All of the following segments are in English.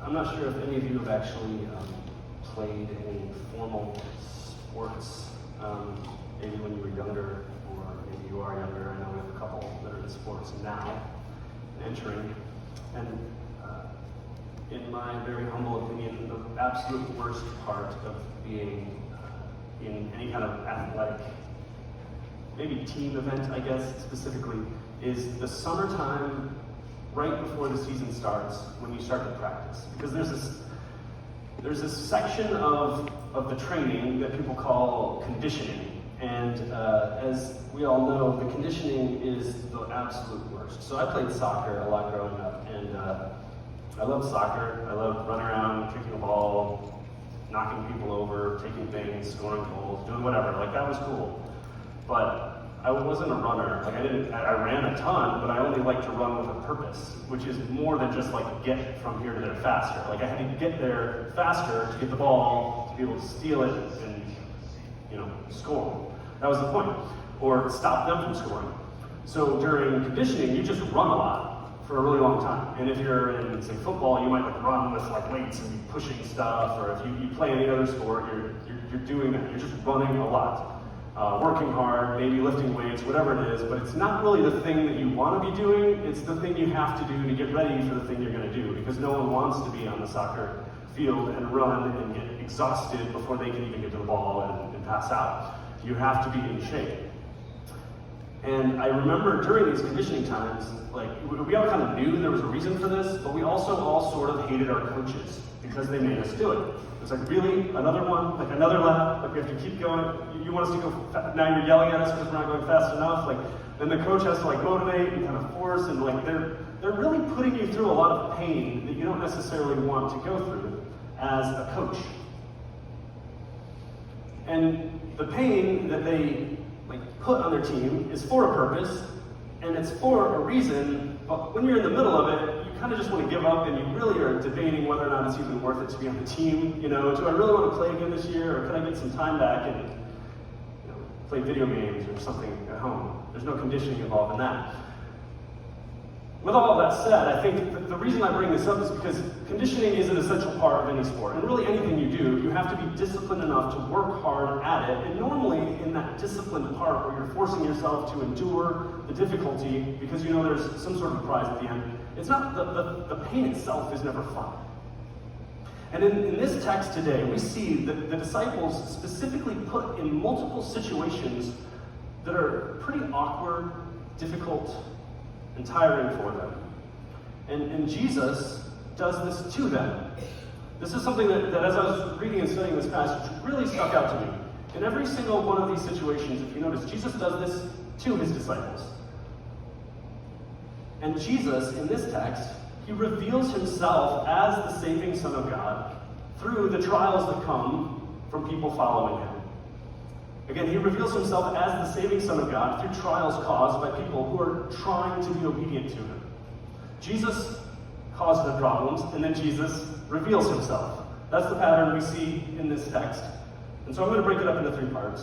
I'm not sure if any of you have actually played any formal sports, maybe when you were younger, or maybe you are younger. I know we have a couple that are in sports now, entering. And in my very humble opinion, the absolute worst part of being in any kind of athletic, maybe team event, I guess, specifically, is the summertime right before the season starts, when you start to practice. Because there's this section of the training that people call conditioning. And as we all know, the conditioning is the absolute worst. So I played soccer a lot growing up, and I loved soccer. I loved running around, kicking the ball, knocking people over, taking things, scoring goals, doing whatever. Like, that was cool. But I wasn't a runner. Like, I ran a ton, but I only liked to run with a purpose, which is more than just like get from here to there faster. Like, I had to get there faster to get the ball, to be able to steal it and, score. That was the point. Or stop them from scoring. So during conditioning, you just run a lot for a really long time. And if you're in, say, football, you might run with weights and be pushing stuff, or if you play any other sport, you're doing that. You're just running a lot. Working hard, maybe lifting weights, whatever it is, but it's not really the thing that you want to be doing, it's the thing you have to do to get ready for the thing you're going to do, because no one wants to be on the soccer field and run and get exhausted before they can even get to the ball and pass out. You have to be in shape. And I remember during these conditioning times, we all kind of knew there was a reason for this, but we also all sort of hated our coaches because they made us do it. It was really? Another one? Another lap? We have to keep going? You want us to go, now you're yelling at us because we're not going fast enough? Then the coach has to motivate and kind of force, and they're really putting you through a lot of pain that you don't necessarily want to go through as a coach. And the pain that they put on their team is for a purpose, and it's for a reason, but when you're in the middle of it, you kind of just want to give up, and you really are debating whether or not it's even worth it to be on the team. Do I really want to play again this year, or can I get some time back and play video games or something at home? There's no conditioning involved in that. With all of that said, I think the reason I bring this up is because conditioning is an essential part of any sport. And really anything you do, you have to be disciplined enough to work hard at it. And normally in that disciplined part where you're forcing yourself to endure the difficulty because there's some sort of prize at the end, it's not, the pain itself is never fun. And in this text today, we see that the disciples specifically put in multiple situations that are pretty awkward, difficult, and tiring for them. And Jesus does this to them. This is something that as I was reading and studying this passage really stuck out to me. In every single one of these situations, if you notice, Jesus does this to his disciples. And Jesus, in this text, he reveals himself as the saving Son of God through the trials that come from people following him. Again, he reveals himself as the saving Son of God through trials caused by people who are trying to be obedient to him. Jesus caused the problems, and then Jesus reveals himself. That's the pattern we see in this text. And so I'm going to break it up into 3 parts.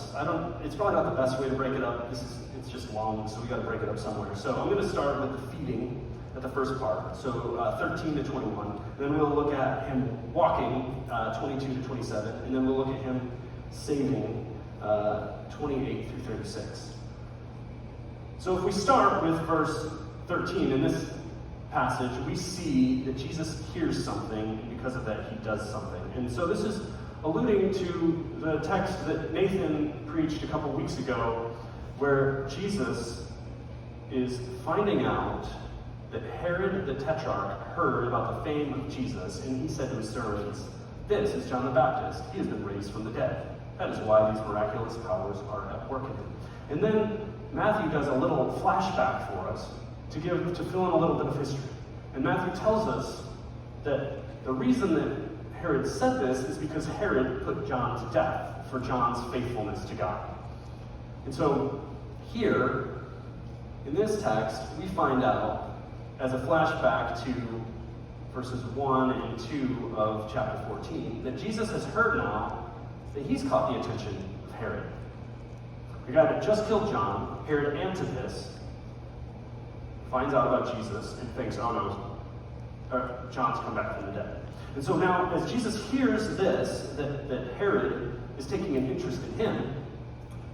It's probably not the best way to break it up. It's just long, so we got to break it up somewhere. So I'm going to start with the feeding at the first part, so 13 to 21. Then we'll look at him walking, 22 to 27, and then we'll look at him saving, 28 through 36. So if we start with verse 13, in this passage, we see that Jesus hears something, and because of that, he does something. And so this is alluding to the text that Nathan preached a couple weeks ago, where Jesus is finding out that Herod the Tetrarch heard about the fame of Jesus, and he said to his servants, "This is John the Baptist. He has been raised from the dead. That is why these miraculous powers are at work in him." And then Matthew does a little flashback for us to fill in a little bit of history. And Matthew tells us that the reason that Herod said this is because Herod put John to death for John's faithfulness to God. And so here, in this text, we find out, as a flashback to verses 1 and 2 of chapter 14, that Jesus has heard now that he's caught the attention of Herod. The guy that just killed John, Herod Antipas, finds out about Jesus and thinks, oh no, John's come back from the dead. And so now, as Jesus hears this, that Herod is taking an interest in him,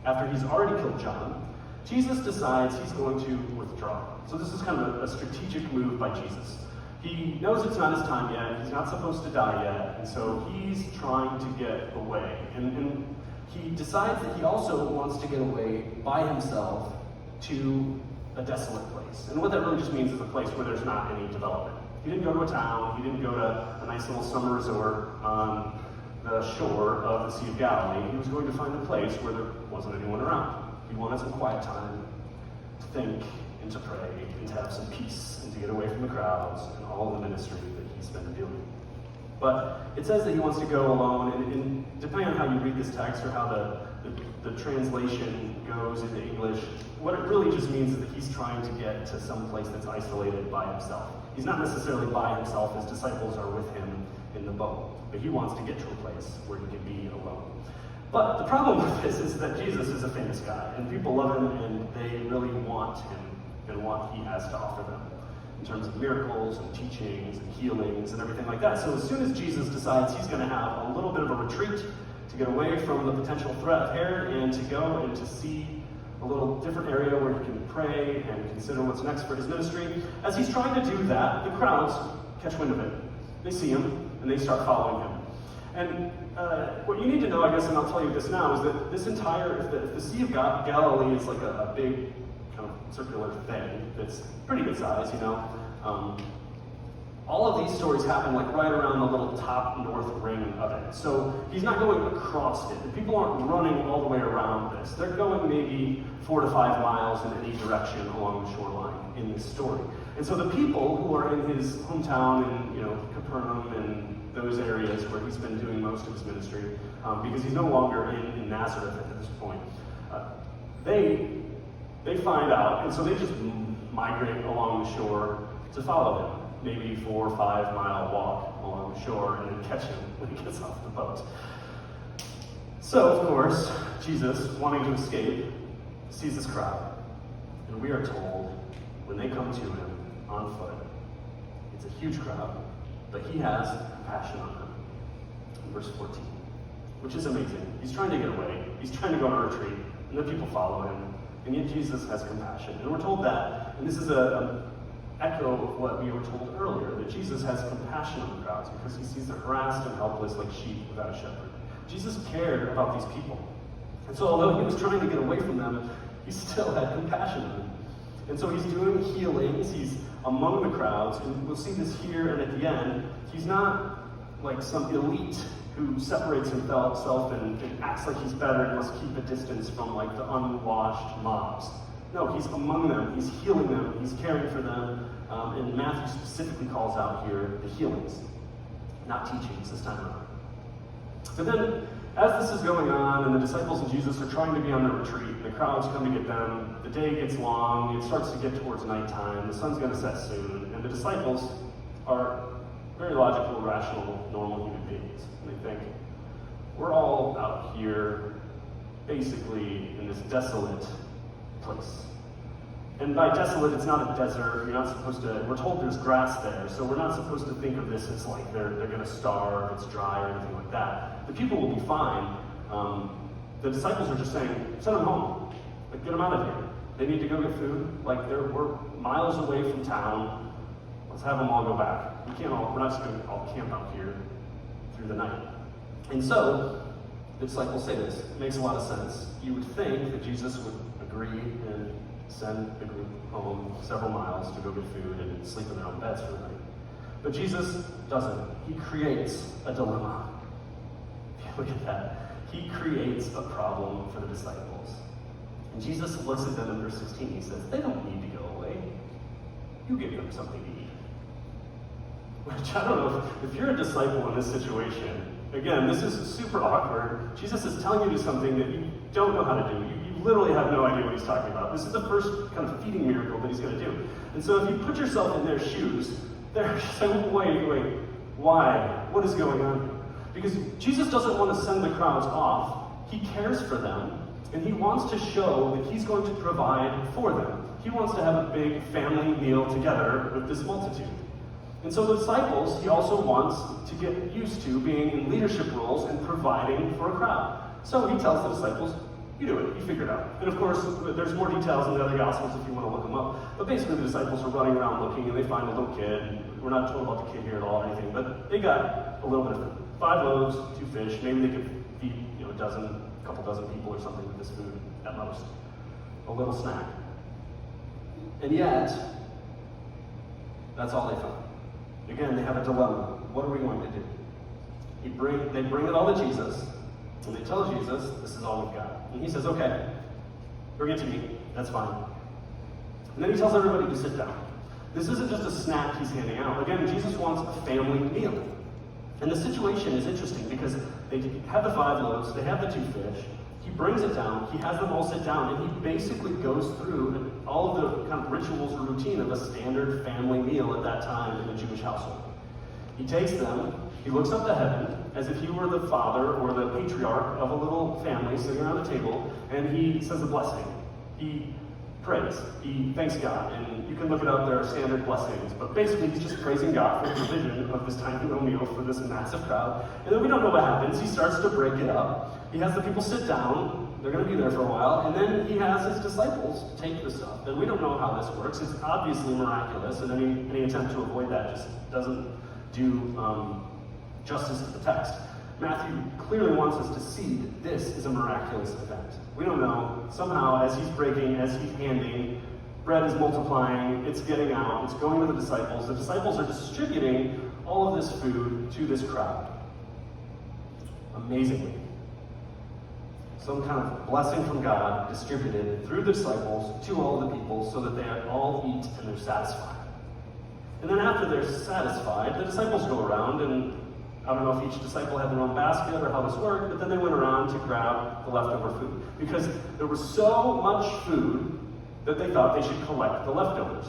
after he's already killed John, Jesus decides he's going to withdraw. So this is kind of a strategic move by Jesus. He knows it's not his time yet, he's not supposed to die yet, and so he's trying to get away. And he decides that he also wants to get away by himself to a desolate place. And what that really just means is a place where there's not any development. He didn't go to a town, he didn't go to a nice little summer resort on the shore of the Sea of Galilee. He was going to find a place where there wasn't anyone around. He wanted some quiet time to think and to pray and to have some peace and to get away from the crowds and all the ministry that he's been doing. But it says that he wants to go alone, and depending on how you read this text or how the translation goes into English, what it really just means is that he's trying to get to some place that's isolated by himself. He's not necessarily by himself, his disciples are with him in the boat, but he wants to get to a place where he can be alone. But the problem with this is that Jesus is a famous guy, and people love him, and they really want him and what he has to offer them in terms of miracles and teachings and healings and everything like that. So as soon as Jesus decides he's going to have a little bit of a retreat to get away from the potential threat of Herod and to go and to see a little different area where he can pray and consider what's next for his ministry, as he's trying to do that, the crowds catch wind of it. They see him, and they start following him. And what you need to know, I guess, and I'll tell you this now, is that this entire, if the Sea of Galilee is like a big kind of circular thing that's pretty good size, you know. All of these stories happen like right around the little top north ring of it. So he's not going across it. The people aren't running all the way around this. They're going maybe 4 to 5 miles in any direction along the shoreline in this story. And so the people who are in his hometown in, you know, Capernaum and those areas where he's been doing most of his ministry, because he's no longer in Nazareth at this point, they find out, and so they just migrate along the shore to follow him. Maybe 4 or 5 mile walk along the shore and then catch him when he gets off the boat. So, of course, Jesus, wanting to escape, sees this crowd. And we are told, when they come to him on foot, it's a huge crowd, but he has compassion on them. In verse 14, which is amazing. He's trying to get away. He's trying to go on a retreat, and the people follow him. And yet Jesus has compassion. And we're told that, and this is an echo of what we were told earlier, that Jesus has compassion on the crowds because he sees them harassed and helpless like sheep without a shepherd. Jesus cared about these people. And so although he was trying to get away from them, he still had compassion on them. And so he's doing healings, he's among the crowds, and we'll see this here and at the end. He's not like some elite who separates himself and acts like he's better and must keep a distance from like the unwashed mobs. No, he's among them, he's healing them, he's caring for them, and Matthew specifically calls out here the healings, not teachings this time around. But then, as this is going on, and the disciples and Jesus are trying to be on the retreat, and the crowds come to get them, the day gets long, it starts to get towards nighttime, the sun's going to set soon, and the disciples are very logical, rational, normal human beings. And they think, we're all out here, basically, in this desolate place. And by desolate, it's not a desert. You're not supposed to, we're told there's grass there, so we're not supposed to think of this as like they're going to starve, it's dry, or anything like that. The people will be fine. The disciples are just saying, send them home. Like, get them out of here. They need to go get food. Like, we're miles away from town. Let's have them all go back. We're not just going to all camp out here through the night. And so, the disciples say this. It makes a lot of sense. You would think that Jesus would agree and send the group home several miles to go get food and sleep in their own beds for the night. But Jesus doesn't. He creates a dilemma. Look at that. He creates a problem for the disciples. And Jesus looks at them in verse 16. He says, they don't need to go away. You give them something to eat. Which, I don't know, if you're a disciple in this situation, again, this is super awkward. Jesus is telling you to do something that you don't know how to do. You literally have no idea what he's talking about. This is the first kind of feeding miracle that he's going to do. And so if you put yourself in their shoes, they're just like, wait, why? What is going on here? Because Jesus doesn't want to send the crowds off. He cares for them, and he wants to show that he's going to provide for them. He wants to have a big family meal together with this multitude. And so the disciples, he also wants to get used to being in leadership roles and providing for a crowd. So he tells the disciples, you do it, you figure it out. And of course, there's more details in the other Gospels if you want to look them up. But basically the disciples are running around looking and they find a little kid. We're not told about the kid here at all or anything, but they got a little bit of food. 5 loaves, 2 fish. Maybe they could feed a couple dozen people or something with this food at most. A little snack. And yet, that's all they found. Again, they have a dilemma. What are we going to do? They bring it all to Jesus, and they tell Jesus, this is all we've got. And he says, okay, bring it to me. That's fine. And then he tells everybody to sit down. This isn't just a snack he's handing out. Again, Jesus wants a family meal. And the situation is interesting because they have the 5 loaves, they have the 2 fish. He brings it down, he has them all sit down, and he basically goes through all of the kind of rituals or routine of a standard family meal at that time in a Jewish household. He takes them, he looks up to heaven as if he were the father or the patriarch of a little family sitting around a table, and he says a blessing. He prays, he thanks God, and you can look it up, there are standard blessings, but basically he's just praising God for the provision of this tiny little meal for this massive crowd. And then we don't know what happens. He starts to break it up. He has the people sit down, they're going to be there for a while, and then he has his disciples take the stuff. And we don't know how this works. It's obviously miraculous, and any attempt to avoid that just doesn't do justice to the text. Matthew clearly wants us to see that this is a miraculous event. We don't know. Somehow, as he's breaking, as he's handing, bread is multiplying, it's getting out, it's going to the disciples. The disciples are distributing all of this food to this crowd. Amazingly. Some kind of blessing from God distributed through the disciples to all the people so that they all eat and they're satisfied. And then after they're satisfied, the disciples go around, and I don't know if each disciple had their own basket or how this worked, but then they went around to grab the leftover food. Because there was so much food that they thought they should collect the leftovers.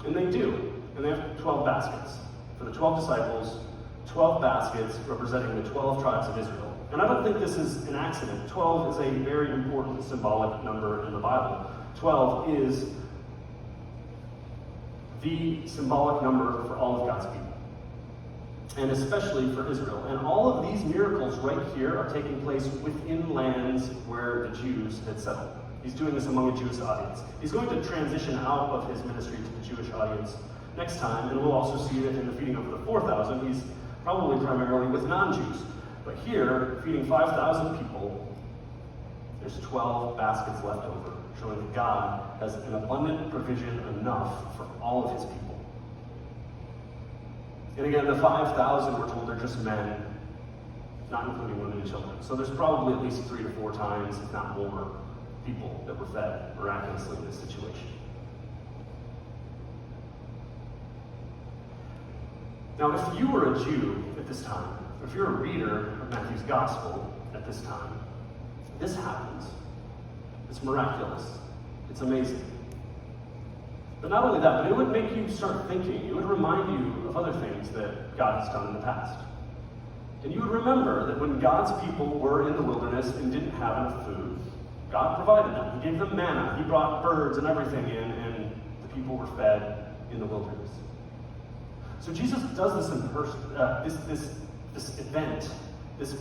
And they do. And they have 12 baskets. For the 12 disciples, 12 baskets representing the 12 tribes of Israel. And I don't think this is an accident. 12 is a very important symbolic number in the Bible. 12 is the symbolic number for all of God's people, and especially for Israel. And all of these miracles right here are taking place within lands where the Jews had settled. He's doing this among a Jewish audience. He's going to transition out of his ministry to the Jewish audience next time, and we'll also see that in the feeding of the 4,000, he's probably primarily with non-Jews. But here, feeding 5,000 people, there's 12 baskets left over, showing that God has an abundant provision enough for all of his people. And again, the 5,000, we're told, are just men, not including women and children. So there's probably at least 3 to 4 times, if not more, people that were fed miraculously in this situation. Now, if you were a Jew at this time, if you're a reader of Matthew's Gospel at this time, this happens. It's miraculous. It's amazing. But not only that, but it would make you start thinking. It would remind you of other things that God has done in the past. And you would remember that when God's people were in the wilderness and didn't have enough food, God provided them. He gave them manna. He brought birds and everything in, and the people were fed in the wilderness. So Jesus does this in person, this event, this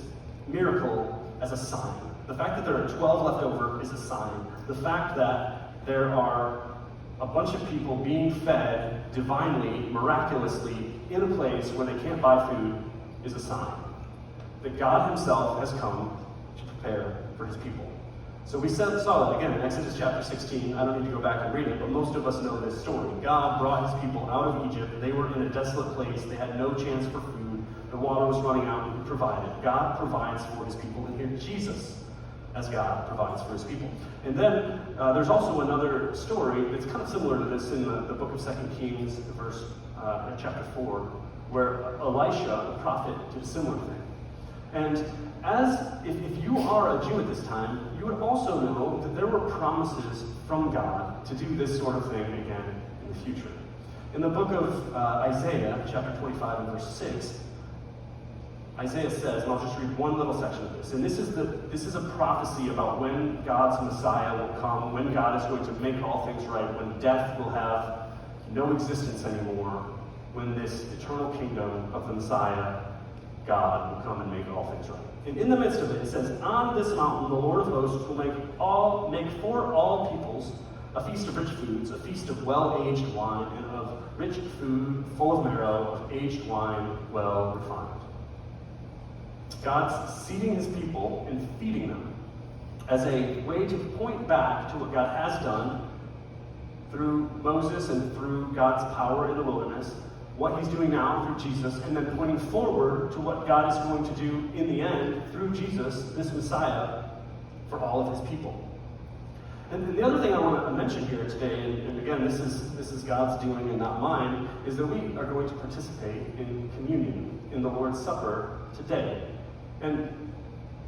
miracle as a sign. The fact that there are 12 left over is a sign. The fact that there are a bunch of people being fed divinely, miraculously, in a place where they can't buy food is a sign that God himself has come to prepare for his people. So we saw that again in Exodus chapter 16. I don't need to go back and read it, but most of us know this story. God brought his people out of Egypt. They were in a desolate place. They had no chance for food. The water was running out, and he provided. God provides for his people, and here Jesus, as God, provides for his people. And then there's also another story that's kind of similar to this in the book of 2 Kings, chapter 4, where Elisha, the prophet, did a similar thing. And if you are a Jew at this time, you would also know that there were promises from God to do this sort of thing again in the future. In the book of Isaiah, chapter 25 and verse 6, Isaiah says, and I'll just read one little section of this, and this is a prophecy about when God's Messiah will come, when God is going to make all things right, when death will have no existence anymore, when this eternal kingdom of the Messiah, God, will come and make all things right. And in the midst of it, it says, on this mountain the Lord of hosts will make for all peoples a feast of rich foods, a feast of well-aged wine, and of rich food full of marrow, of aged wine well refined. God's seating his people and feeding them as a way to point back to what God has done through Moses and through God's power in the wilderness, what he's doing now through Jesus, and then pointing forward to what God is going to do in the end through Jesus, this Messiah, for all of his people. And the other thing I want to mention here today, and again, this is God's doing and not mine, is that we are going to participate in communion, in the Lord's Supper today. And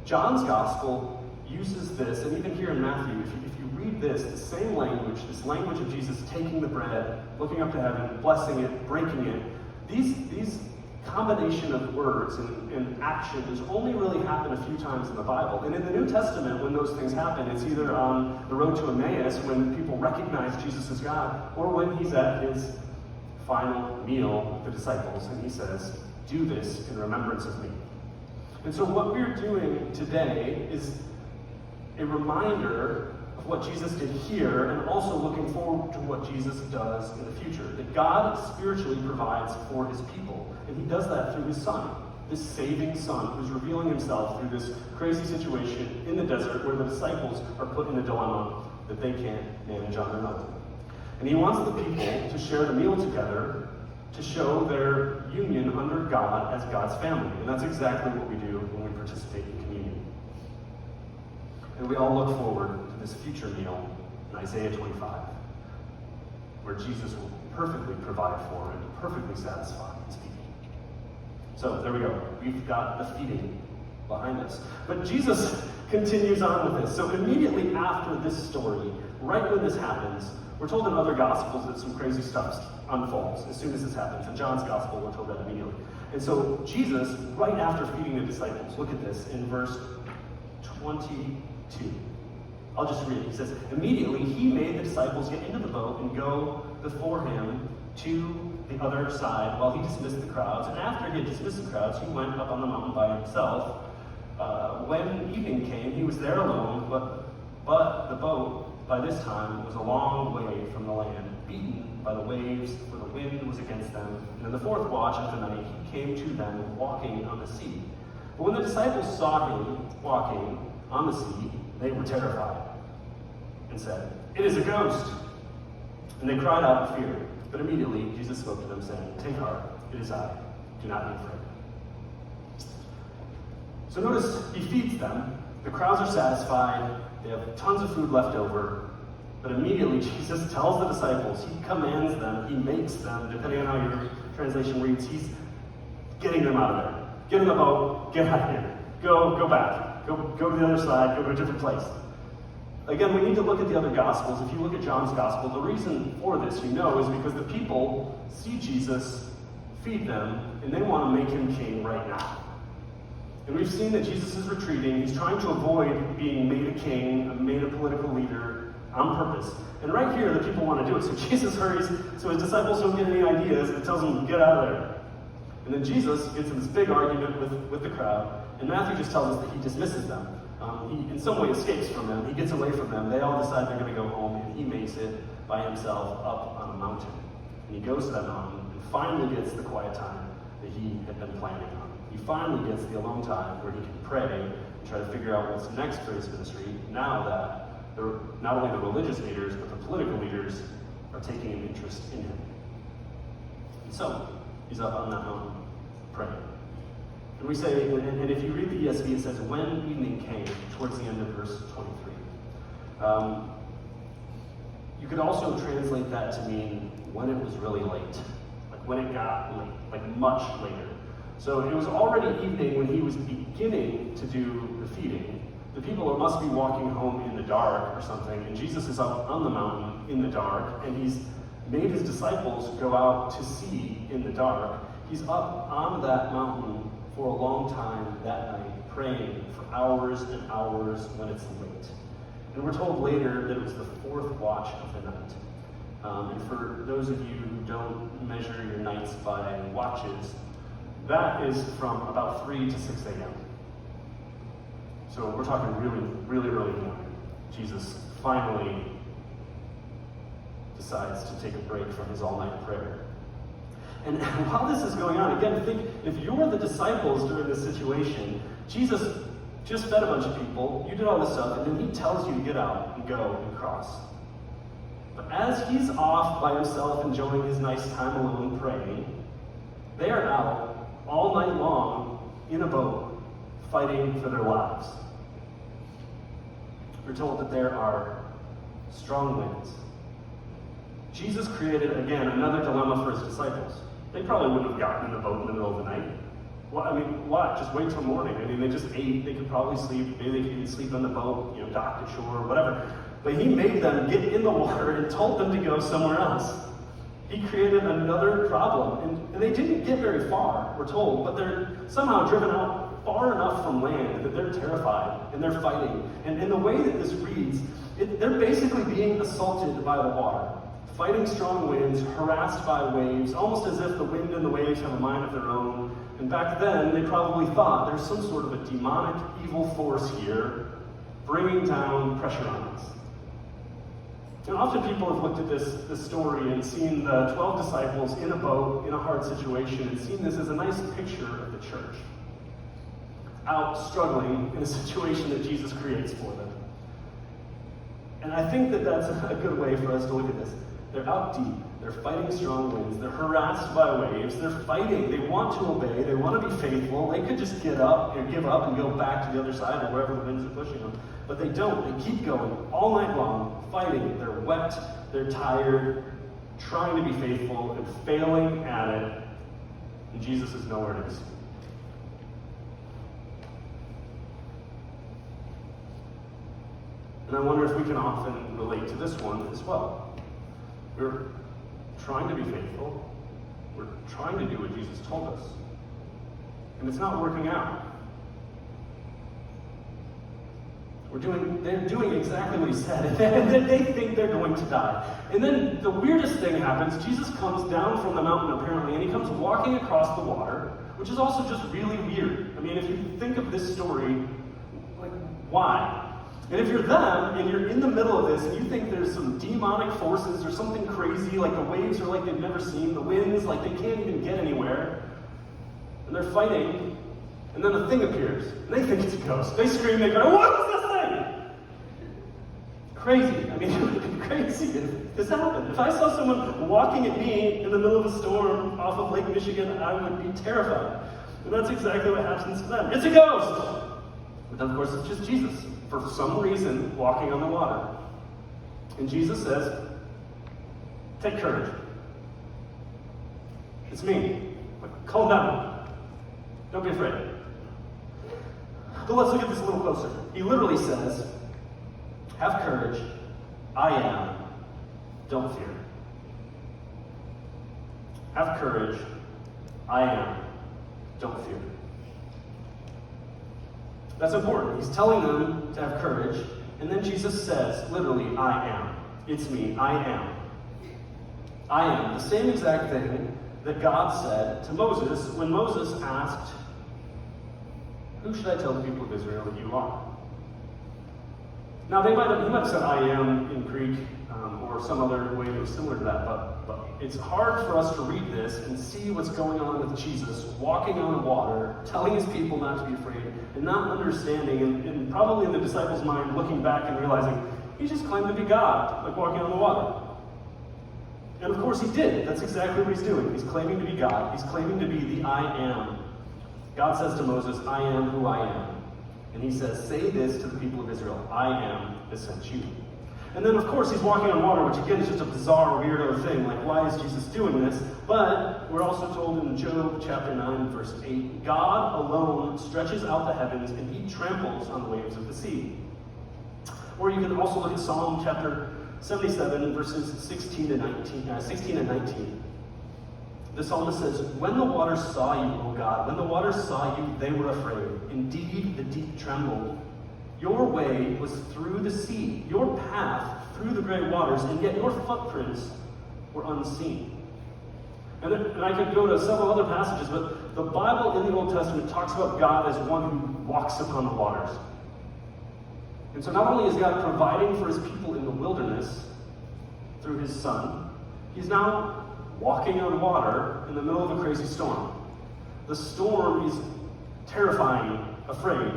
John's Gospel uses this, and even here in Matthew, if you read this, the same language, this language of Jesus taking the bread, looking up to heaven, blessing it, breaking it, these combination of words and actions only really happen a few times in the Bible. And in the New Testament, when those things happen, it's either on the road to Emmaus, when people recognize Jesus as God, or when he's at his final meal with the disciples, and he says, do this in remembrance of me. And so what we're doing today is a reminder of what Jesus did here, and also looking forward to what Jesus does in the future. That God spiritually provides for his people, and he does that through his Son, this saving Son, who's revealing himself through this crazy situation in the desert where the disciples are put in a dilemma that they can't manage on their own. And he wants the people to share the meal together to show their union under God as God's family. And that's exactly what we do when we participate in communion. And we all look forward to this future meal in Isaiah 25, where Jesus will perfectly provide for and perfectly satisfy his people. So there we go. We've got the feeding behind us. But Jesus continues on with this. So immediately after this story, right when this happens, we're told in other Gospels that some crazy stuff unfolds as soon as this happens. In John's Gospel, we're told that immediately. And so Jesus, right after feeding the disciples, look at this in verse 22. I'll just read it. He says, immediately he made the disciples get into the boat and go before him to the other side while he dismissed the crowds. And after he had dismissed the crowds, he went up on the mountain by himself. When evening came, he was there alone, but the boat by this time was a long way from the land, beaten by the waves, for the wind was against them. And in the fourth watch of the night, he came to them walking on the sea. But when the disciples saw him walking on the sea, they were terrified and said, "It is a ghost!" And they cried out in fear. But immediately Jesus spoke to them, saying, "Take heart, it is I. Do not be afraid." So notice he feeds them. The crowds are satisfied. They have tons of food left over. But immediately Jesus tells the disciples, he commands them, he makes them, depending on how your translation reads, he's getting them out of there. Get in the boat, get out of here. Go back. Go to the other side, go to a different place. Again, we need to look at the other Gospels. If you look at John's Gospel, the reason for this, is because the people see Jesus feed them, and they want to make him king right now. And we've seen that Jesus is retreating. He's trying to avoid being made a king, made a political leader on purpose. And right here, the people want to do it. So Jesus hurries, so his disciples don't get any ideas, and tells them, get out of there. And then Jesus gets in this big argument with the crowd, and Matthew just tells us that he dismisses them. He, in some way, escapes from them. He gets away from them. They all decide they're going to go home, and he makes it by himself up on a mountain. And he goes to that mountain and finally gets the quiet time that he had been planning on. He finally gets the alone time where he can pray and try to figure out what's next for his ministry, now that not only the religious leaders, but the political leaders are taking an interest in him. And so, he's up on that mountain praying. And we say, and if you read the ESV, it says, when evening came, towards the end of verse 23. You could also translate that to mean when it was really late. Like when it got late, like much later. So it was already evening when he was beginning to do the feeding. The people must be walking home in the dark or something, and Jesus is up on the mountain in the dark, and he's made his disciples go out to sea in the dark. He's up on that mountain for a long time that night, praying for hours and hours when it's late. And we're told later that it was the fourth watch of the night. And for those of you who don't measure your nights by watches, that is from about 3 to 6 a.m. So we're talking really, really early morning. Jesus finally decides to take a break from his all-night prayer. And while this is going on, again, think, if you're the disciples during this situation, Jesus just fed a bunch of people, you did all this stuff, and then he tells you to get out and go and cross. But as he's off by himself enjoying his nice time alone praying, they are out all night long in a boat fighting for their lives. We're told that there are strong winds. Jesus created, again, another dilemma for his disciples. They probably wouldn't have gotten in the boat in the middle of the night. Well, I mean, what? Just wait till morning. I mean, they just ate. They could probably sleep. Maybe they could sleep on the boat, dock to shore, whatever. But he made them get in the water and told them to go somewhere else. He created another problem. And they didn't get very far, we're told, but they're somehow driven out far enough from land that they're terrified and they're fighting. And in the way that this reads, they're basically being assaulted by the water, fighting strong winds, harassed by waves, almost as if the wind and the waves have a mind of their own. And back then, they probably thought there's some sort of a demonic, evil force here bringing down pressure on us. And often people have looked at this story and seen the 12 disciples in a boat, in a hard situation, and seen this as a nice picture of the church, out struggling in a situation that Jesus creates for them. And I think that that's a good way for us to look at this. They're out deep. They're fighting strong winds. They're harassed by waves. They're fighting. They want to obey. They want to be faithful. They could just get up and give up and go back to the other side or wherever the winds are pushing them. But they don't. They keep going all night long, fighting. They're wet. They're tired, trying to be faithful and failing at it. And Jesus is nowhere to be seen. And I wonder if we can often relate to this one as well. We're trying to be faithful. We're trying to do what Jesus told us. And it's not working out. They're doing exactly what he said, and they think they're going to die. And then the weirdest thing happens. Jesus comes down from the mountain, apparently, and he comes walking across the water, which is also just really weird. I mean, if you think of this story, like, why? And if you're them, and you're in the middle of this, and you think there's some demonic forces or something crazy, like the waves are like they've never seen, the winds, like they can't even get anywhere, and they're fighting, and then a thing appears, and they think it's a ghost. They scream, they go, "What is this thing?" Crazy. I mean, it would be crazy if this happened. If I saw someone walking at me in the middle of a storm off of Lake Michigan, I would be terrified. And that's exactly what happens to them. It's a ghost! But then, of course, it's just Jesus, for some reason, walking on the water. And Jesus says, "Take courage. It's me. Calm down. Don't be afraid." But let's look at this a little closer. He literally says, "Have courage. I am. Don't fear." Have courage. I am. Don't fear. That's important. He's telling them to have courage. And then Jesus says, literally, "I am. It's me. I am. I am." The same exact thing that God said to Moses when Moses asked, "Who should I tell the people of Israel that you are?" Now, he might have said "I am" in Greek or some other way that was similar to that, but it's hard for us to read this and see what's going on with Jesus walking on water, telling his people not to be afraid, and not understanding, and probably in the disciples' mind, looking back and realizing, he just claimed to be God, like walking on the water. And of course he did. That's exactly what he's doing. He's claiming to be God. He's claiming to be the I am. God says to Moses, "I am who I am." And he says, "Say this to the people of Israel, I am has sent you." And then, of course, he's walking on water, which again is just a bizarre, weirdo thing. Like, why is Jesus doing this? But we're also told in Job chapter 9, verse 8, God alone stretches out the heavens and he tramples on the waves of the sea. Or you can also look at Psalm chapter 77, verses 16 and 19. The psalmist says, "When the waters saw you, O God, when the waters saw you, they were afraid. Indeed, the deep trembled. Your way was through the sea, your path through the great waters, and yet your footprints were unseen. And I could go to several other passages, but the Bible in the Old Testament talks about God as one who walks upon the waters. And so not only is God providing for his people in the wilderness through his Son, he's now walking on water in the middle of a crazy storm. The storm is terrifying, afraid.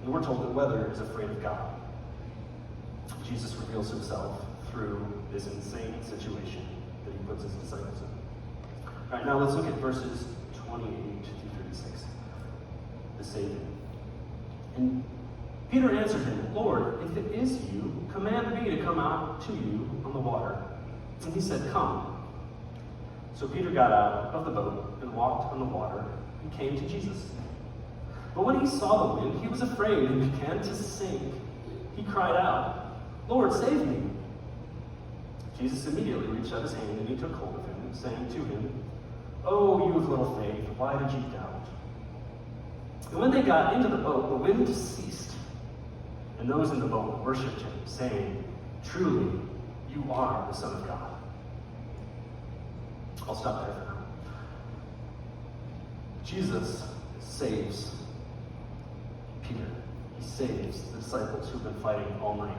And we're told that weather is afraid of God. Jesus reveals himself through this insane situation that he puts his disciples in. All right, now let's look at verses 28 through 36. The Savior. And Peter answered him, Lord, if it is you, command me to come out to you on the water. And he said, come. So Peter got out of the boat and walked on the water and came to Jesus. But when he saw the wind, he was afraid and began to sink. He cried out, Lord, save me. Jesus immediately reached out his hand and he took hold of him, saying to him, Oh, you of little faith, why did you doubt? And when they got into the boat, the wind ceased, and those in the boat worshipped him, saying, Truly, you are the Son of God. I'll stop there for now. Jesus saves Peter. He saves the disciples who've been fighting all night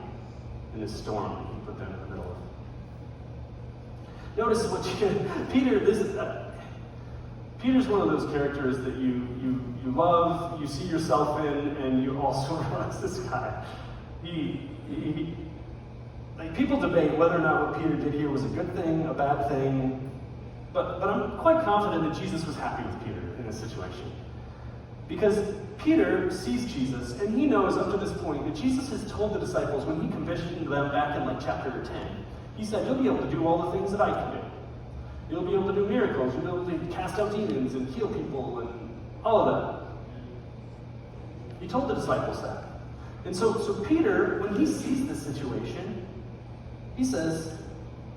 in this storm that he put them in the middle of. Notice what Peter's one of those characters that you love, you see yourself in, and you also realize this guy. Like people debate whether or not what Peter did here was a good thing, a bad thing, but I'm quite confident that Jesus was happy with Peter in this situation. Because Peter sees Jesus, and he knows up to this point that Jesus has told the disciples when he commissioned them back in chapter 10, he said, you'll be able to do all the things that I can do. You'll be able to do miracles, you'll be able to cast out demons and heal people and all of that. He told the disciples that. And so Peter, when he sees this situation, he says,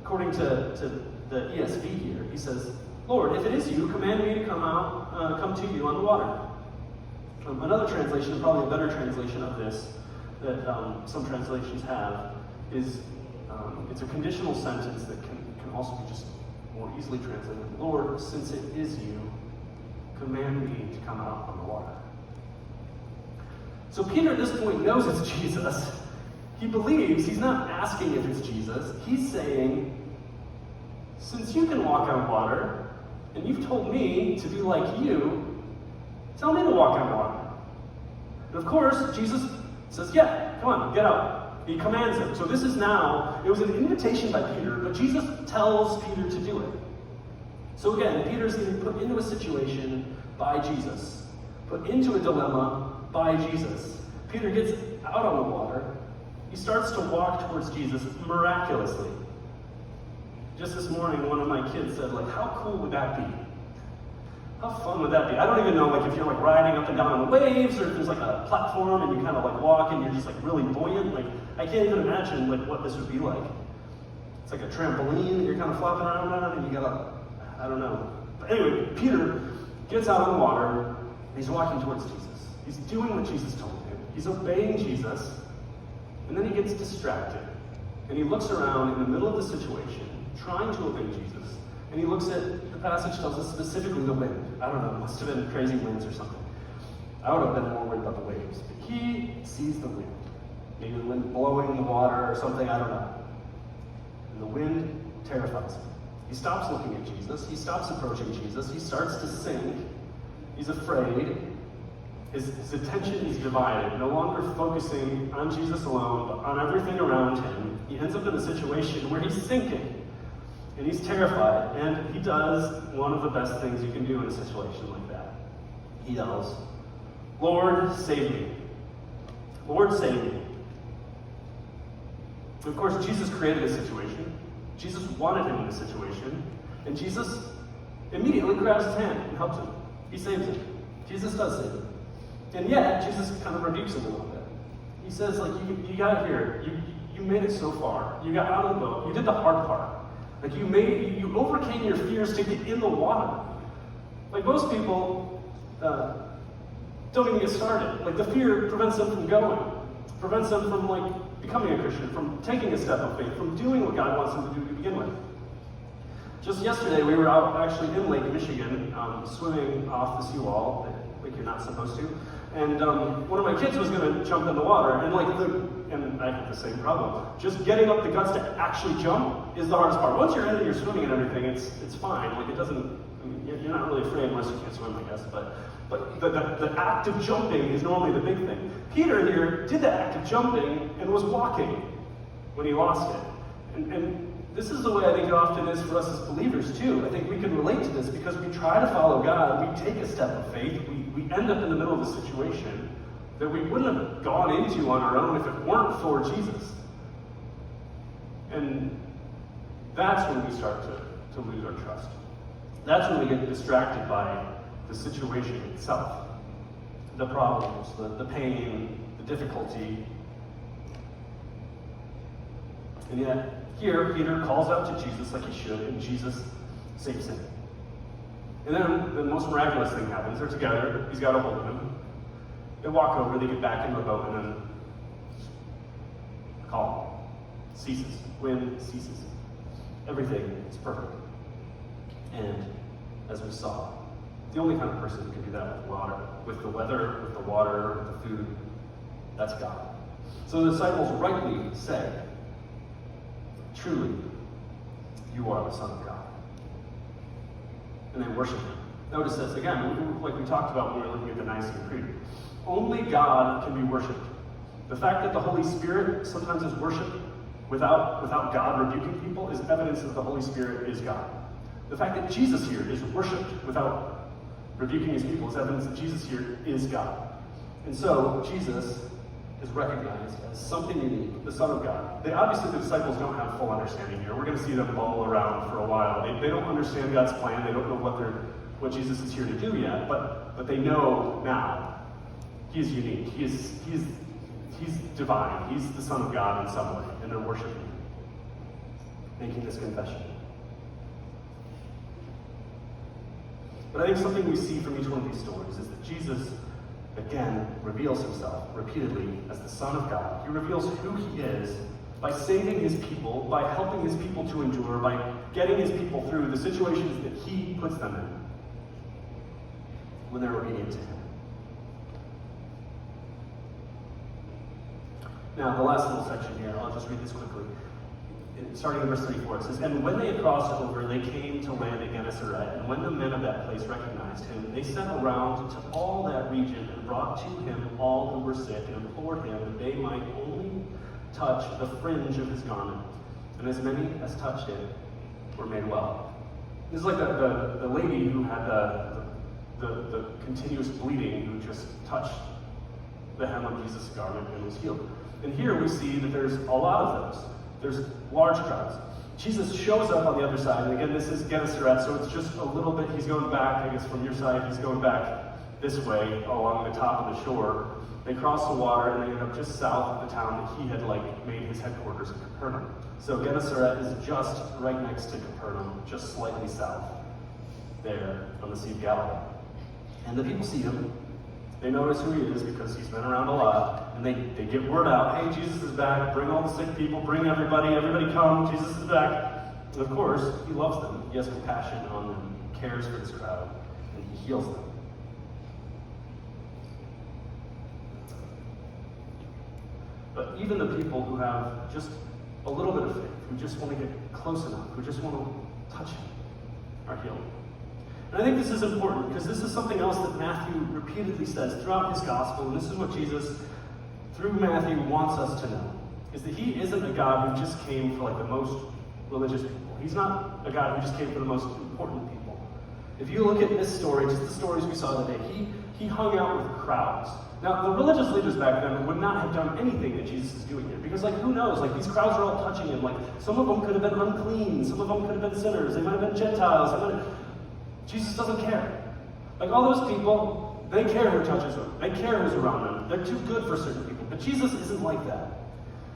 according to the ESV here, he says, Lord, if it is you, command me to come to you on the water. Another translation, probably a better translation of this, that some translations have, is it's a conditional sentence that can also be just more easily translated. Lord, since it is you, command me to come out on the water. So Peter at this point knows it's Jesus. He believes, he's not asking if it's Jesus. He's saying, since you can walk on water, and you've told me to be like you, tell me to walk on water. And of course, Jesus says, yeah, come on, get out. He commands him. So this is now, it was an invitation by Peter, but Jesus tells Peter to do it. So again, Peter's getting put into a situation by Jesus, put into a dilemma by Jesus. Peter gets out on the water. He starts to walk towards Jesus miraculously. Just this morning, one of my kids said, how cool would that be? How fun would that be? I don't even know, if you're riding up and down on the waves, or if there's a platform and you kind of walk and you're just really buoyant. I can't even imagine what this would be like. It's like a trampoline and you're kind of flopping around on it and you gotta, I don't know. But anyway, Peter gets out on the water and he's walking towards Jesus. He's doing what Jesus told him. He's obeying Jesus. And then he gets distracted. And he looks around in the middle of the situation, trying to obey Jesus. And he looks at, the passage tells us specifically the wind. I don't know, it must have been crazy winds or something. I would have been more worried about the waves. But he sees the wind. Maybe the wind blowing the water or something, I don't know. And the wind terrifies him. He stops looking at Jesus. He stops approaching Jesus. He starts to sink. He's afraid. His attention is divided, no longer focusing on Jesus alone, but on everything around him. He ends up in a situation where he's sinking. And he's terrified, and he does one of the best things you can do in a situation like that. He yells, Lord, save me. Lord, save me. And of course, Jesus created a situation. Jesus wanted him in a situation. And Jesus immediately grabs his hand and helps him. He saves him. Jesus does save him. And yet, Jesus kind of rebukes him a little bit. He says, you got here. You made it so far. You got out of the boat. You did the hard part. You overcame your fears to get in the water. Most people don't even get started. The fear prevents them from going, prevents them from becoming a Christian, from taking a step of faith, from doing what God wants them to do to begin with. Just yesterday, we were out actually in Lake Michigan, swimming off the seawall, like you're not supposed to. And one of my kids was going to jump in the water, and I had the same problem. Just getting up the guts to actually jump is the hardest part. Once you're in and you're swimming and everything, it's fine. Like it doesn't, I mean, you're not really afraid unless you can't swim, I guess. But the act of jumping is normally the big thing. Peter here did the act of jumping and was walking when he lost it. And this is the way I think it often is for us as believers too. I think we can relate to this because we try to follow God, we take a step of faith, we end up in the middle of a situation that we wouldn't have gone into on our own if it weren't for Jesus. And that's when we start to lose our trust. That's when we get distracted by the situation itself, the problems, the pain, the difficulty. And yet, here, Peter calls out to Jesus like he should, and Jesus saves him. And then the most miraculous thing happens. They're together. He's got a hold of him. They walk over, they get back in the boat, and then calm ceases. Wind ceases. Everything is perfect. And as we saw, the only kind of person who can do that with water, with the weather, with the water, with the food, that's God. So the disciples rightly say, truly, you are the Son of God. And they worship him. Notice this, again, like we talked about when we were looking at the Nicene Creed. Only God can be worshipped. The fact that the Holy Spirit sometimes is worshipped without God rebuking people is evidence that the Holy Spirit is God. The fact that Jesus here is worshipped without rebuking his people is evidence that Jesus here is God. And so, Jesus is recognized as something unique, the Son of God. Obviously, the disciples don't have full understanding here. We're going to see them bumble around for a while. They don't understand God's plan. They don't know what Jesus is here to do yet, but they know now. He's unique. He's divine. He's the Son of God in some way, and they're worshiping him, making this confession. But I think something we see from each one of these stories is that Jesus, again, reveals himself repeatedly as the Son of God. He reveals who he is by saving his people, by helping his people to endure, by getting his people through the situations that he puts them in when they're obedient to him. Now, the last little section here, I'll just read this quickly. Starting in verse 34, it says, "And when they had crossed over, they came to land at Gennesaret. And when the men of that place recognized him, they sent around to all that region and brought to him all who were sick and implored him that they might only touch the fringe of his garment. And as many as touched it were made well." This is like the lady who had the continuous bleeding, who just touched the hem of Jesus' garment and was healed. And here we see that there's a lot of those. There's large crowds. Jesus shows up on the other side, and again, this is Gennesaret, so it's just a little bit, he's going back, I guess from your side, he's going back this way along the top of the shore. They cross the water, and they end up just south of the town that he had made his headquarters in Capernaum. So Gennesaret is just right next to Capernaum, just slightly south there on the Sea of Galilee. And the people see him. They notice who he is because he's been around a lot, and they get word out, hey, Jesus is back, bring all the sick people, bring everybody come, Jesus is back. And of course, he loves them, he has compassion on them, he cares for this crowd, and he heals them. But even the people who have just a little bit of faith, who just want to get close enough, who just want to touch him, are healed. And I think this is important because this is something else that Matthew repeatedly says throughout his gospel, and this is what Jesus, through Matthew, wants us to know, is that he isn't a God who just came for the most religious people. He's not a God who just came for the most important people. If you look at this story, just the stories we saw today, he hung out with crowds. Now, the religious leaders back then would not have done anything that Jesus is doing here, because who knows, these crowds are all touching him, some of them could have been unclean, some of them could have been sinners, they might have been Gentiles, Jesus doesn't care. All those people, they care who touches them. They care who's around them. They're too good for certain people. But Jesus isn't like that.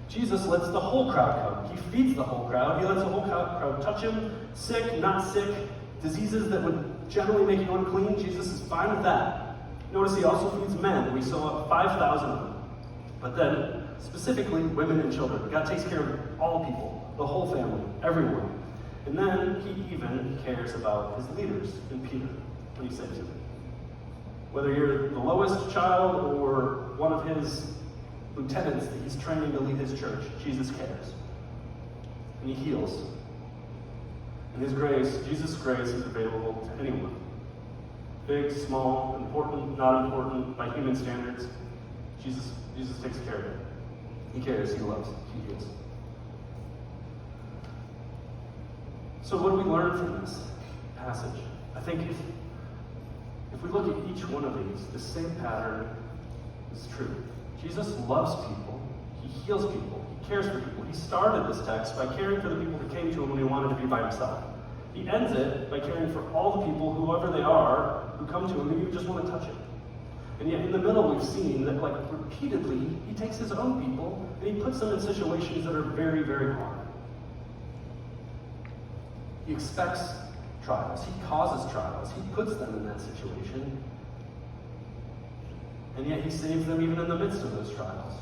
Jesus lets the whole crowd come. He feeds the whole crowd. He lets the whole crowd touch him. Sick, not sick. Diseases that would generally make you unclean. Jesus is fine with that. Notice he also feeds men. We saw 5,000 of them. But then, specifically, women and children. God takes care of all people, the whole family, everyone. And then he even cares about his leaders in Peter when he saves him. Whether you're the lowest child or one of his lieutenants that he's training to lead his church, Jesus cares. And he heals. And his grace, Jesus' grace, is available to anyone. Big, small, important, not important, by human standards. Jesus takes care of it. He cares, he loves, he heals. So what do we learn from this passage? I think if we look at each one of these, the same pattern is true. Jesus loves people. He heals people. He cares for people. He started this text by caring for the people that came to him when he wanted to be by himself. He ends it by caring for all the people, whoever they are, who come to him and you just want to touch him. And yet in the middle we've seen that repeatedly he takes his own people and he puts them in situations that are very, very hard. He expects trials. He causes trials. He puts them in that situation. And yet he saves them even in the midst of those trials.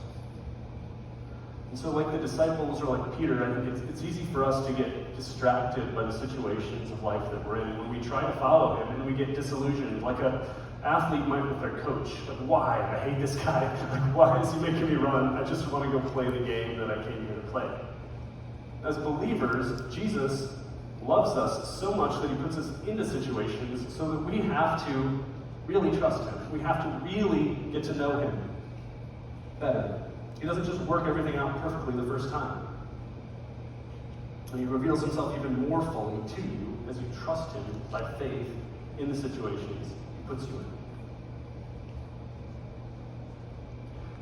And so like the disciples or like Peter, I think it's easy for us to get distracted by the situations of life that we're in when we try to follow him and we get disillusioned. Like an athlete might with their coach. Like, why? I hate this guy. Like, why is he making me run? I just want to go play the game that I came here to play. As believers, Jesus loves us so much that he puts us into situations so that we have to really trust him. We have to really get to know him better. He doesn't just work everything out perfectly the first time. And he reveals himself even more fully to you as you trust him by faith in the situations he puts you in.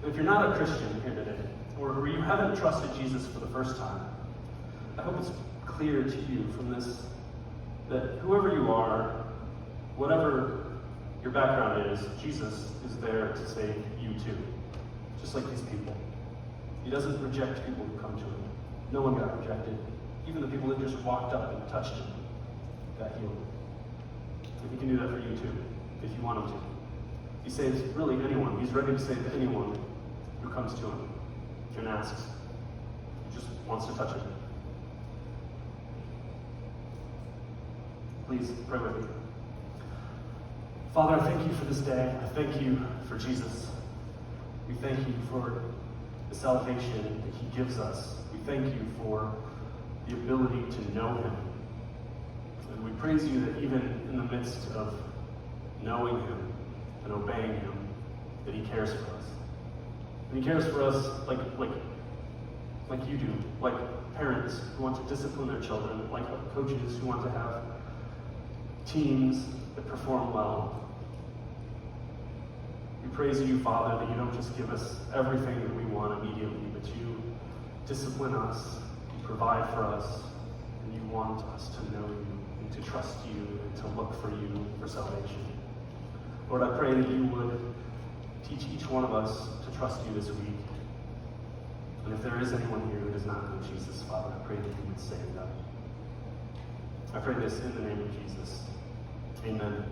And if you're not a Christian here today, or you haven't trusted Jesus for the first time, I hope it's clear to you from this that whoever you are, whatever your background is, Jesus is there to save you too. Just like these people. He doesn't reject people who come to him. No one got rejected. Even the people that just walked up and touched him got healed. And he can do that for you too, if you want him to. He saves really anyone. He's ready to save anyone who comes to him and asks. He just wants to touch him. Please pray with me. Father, I thank you for this day. I thank you for Jesus. We thank you for the salvation that he gives us. We thank you for the ability to know him. And we praise you that even in the midst of knowing him and obeying him, that he cares for us. And he cares for us like you do, like parents who want to discipline their children, like coaches who want to have teams that perform well. We praise you, Father, that you don't just give us everything that we want immediately, but you discipline us, you provide for us, and you want us to know you, and to trust you, and to look for you for salvation. Lord, I pray that you would teach each one of us to trust you this week. And if there is anyone here who does not know Jesus, Father, I pray that you would save them. I pray this in the name of Jesus. Amen.